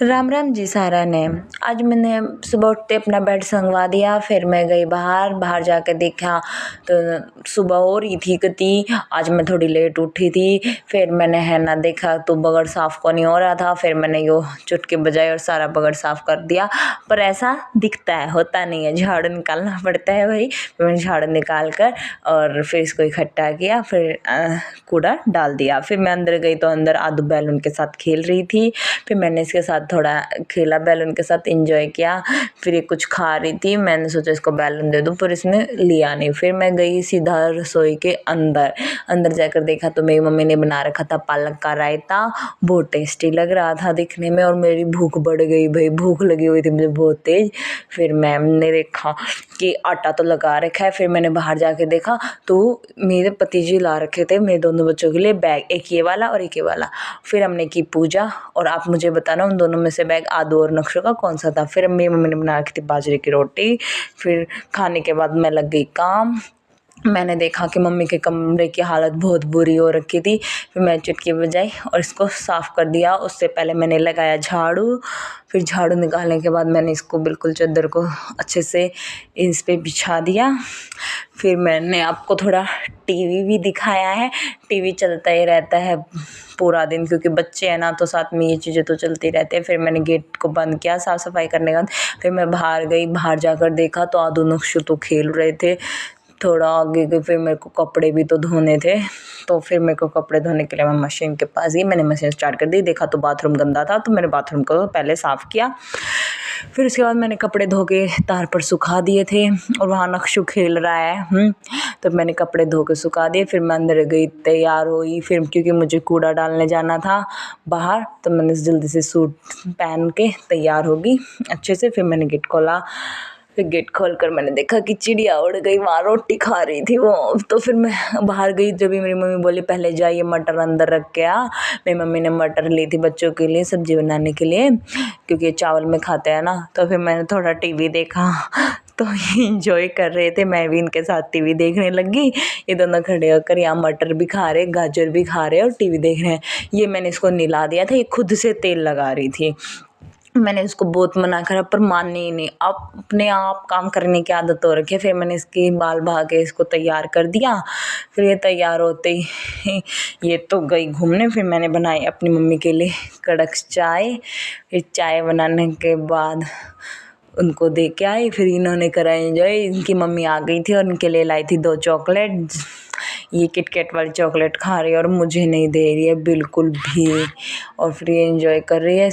राम राम जी सारा ने। आज मैंने सुबह उठते अपना बेड संगवा दिया, फिर मैं गई बाहर जाके देखा तो सुबह हो रही थी कती। आज मैं थोड़ी लेट उठी थी, फिर मैंने है ना देखा तो बगड़ साफ को नहीं हो रहा था, फिर मैंने यो चुटकी बजाई और सारा बगड़ साफ कर दिया। पर ऐसा दिखता है, होता नहीं है, झाड़ू निकालना पड़ता है भाई। फिर मैंने झाड़ू निकाल कर और फिर इसको इकट्ठा किया, फिर कूड़ा डाल दिया। फिर मैं अंदर गई तो अंदर आदू बैलून के साथ खेल रही थी, फिर मैंने इसके साथ थोड़ा खेला, बैलून के साथ एंजॉय किया। फिर ये कुछ खा रही थी, मैंने सोचा इसको बैलून दे दूं, पर इसने लिया नहीं। फिर मैं गई सीधा रसोई के अंदर जाकर देखा तो मेरी मम्मी ने बना रखा था पालक का रायता। बहुत टेस्टी लग रहा था दिखने में और मेरी भूख बढ़ गई भाई, भूख लगी हुई थी मुझे बहुत तेज। फिर मैंने देखा कि आटा तो लगा रखा है, फिर मैंने बाहर जाके देखा तो मेरे पतिजी ला रखे थे मेरे दोनों बच्चों के लिए बैग, एक ये वाला और एक ये वाला। फिर हमने की पूजा और आप मुझे बताना उन दोनों में से बैग आदू और नक्शों का कौन सा था। फिर मेरी मम्मी ने बना रखी थी बाजरे की रोटी। फिर खाने के बाद मैं लग गई काम। मैंने देखा कि मम्मी के कमरे की हालत बहुत बुरी हो रखी थी, फिर मैं चुटकी बजाई और इसको साफ़ कर दिया। उससे पहले मैंने लगाया झाड़ू। फिर झाड़ू निकालने के बाद मैंने इसको बिल्कुल चादर को अच्छे से इस पे बिछा दिया। फिर मैंने आपको थोड़ा टीवी भी दिखाया है। टीवी चलता ही रहता है पूरा दिन, क्योंकि बच्चे हैं ना तो साथ में ये चीज़ें तो चलती रहती हैं। फिर मैंने गेट को बंद किया साफ़ सफाई करने के बाद। फिर मैं बाहर गई, बाहर जाकर देखा तो आदू नक्शु तो खेल रहे थे। थोड़ा आगे गई, फिर मेरे को कपड़े भी तो धोने थे, तो फिर मेरे को कपड़े धोने के लिए मैं मशीन के पास गई। मैंने मशीन स्टार्ट कर दी, देखा तो बाथरूम गंदा था, तो मैंने बाथरूम को पहले साफ़ किया। फिर उसके बाद मैंने कपड़े धो के तार पर सुखा दिए थे और वहाँ नक्शु खेल रहा है। तो मैंने कपड़े धो के सुखा दिए। फिर मैं अंदर गई, तैयार हुई, फिर क्योंकि मुझे कूड़ा डालने जाना था बाहर, तो मैंने जल्दी से सूट पहन के तैयार हो गई अच्छे से। फिर मैंने गेट खोला, फिर गेट खोल कर मैंने देखा कि चिड़िया उड़ गई, वहाँ रोटी खा रही थी वो। तो फिर मैं बाहर गई, जब भी मेरी मम्मी बोली पहले जाइए मटर अंदर रख के आ। मेरी मम्मी ने मटर ली थी बच्चों के लिए सब्जी बनाने के लिए, क्योंकि चावल में खाते हैं ना। तो फिर मैंने थोड़ा टीवी देखा, तो इंजॉय कर रहे थे, मैं भी इनके साथ टीवी देखने लगी। ये दोनों खड़े होकर यहाँ मटर भी खा रहे, गाजर भी खा रहे और टीवी देख रहे हैं। ये मैंने इसको निला दिया था, ये खुद से तेल लगा रही थी। मैंने इसको बहुत मना करा पर मानने ही नहीं, अब अपने आप काम करने की आदत हो रखी है। फिर मैंने इसके बाल बहा के इसको तैयार कर दिया। फिर ये तैयार होते ही ये तो गई घूमने। फिर मैंने बनाई अपनी मम्मी के लिए कड़क चाय। फिर चाय बनाने के बाद उनको दे के आई, फिर इन्होंने करा एंजॉय। इनकी मम्मी आ गई थी और इनके लिए लाई थी 2 चॉकलेट। ये किटकैट वाली चॉकलेट खा रही है और मुझे नहीं दे रही है बिल्कुल भी, और फिर ये एंजॉय कर रही है।